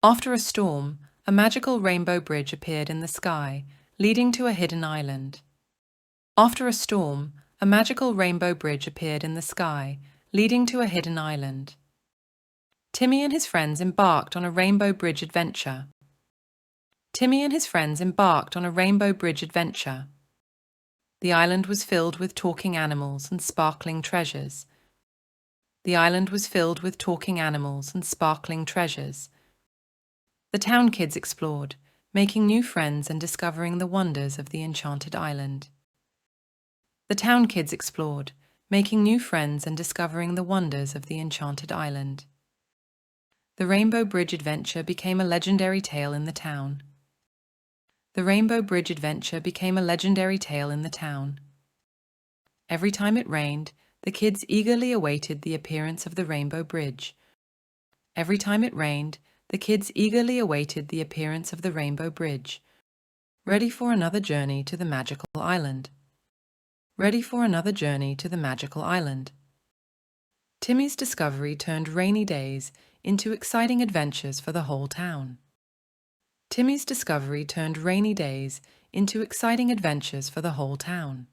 After a storm, a magical rainbow bridge appeared in the sky, leading to a hidden island. After a storm, a magical rainbow bridge appeared in the sky, leading to a hidden island. Timmy and his friends embarked on a rainbow bridge adventure. Timmy and his friends embarked on a rainbow bridge adventure. The island was filled with talking animals and sparkling treasures. The island was filled with talking animals and sparkling treasures. The town kids explored, making new friends and discovering the wonders of the enchanted island. The town kids explored, making new friends and discovering the wonders of the enchanted island. The Rainbow Bridge Adventure became a legendary tale in the town. The Rainbow Bridge Adventure became a legendary tale in the town. Every time it rained, the kids eagerly awaited the appearance of the Rainbow Bridge. Every time it rained, the kids eagerly awaited the appearance of the Rainbow Bridge, ready for another journey to the magical island. Ready for another journey to the magical island. Timmy's discovery turned rainy days into exciting adventures for the whole town. Timmy's discovery turned rainy days into exciting adventures for the whole town.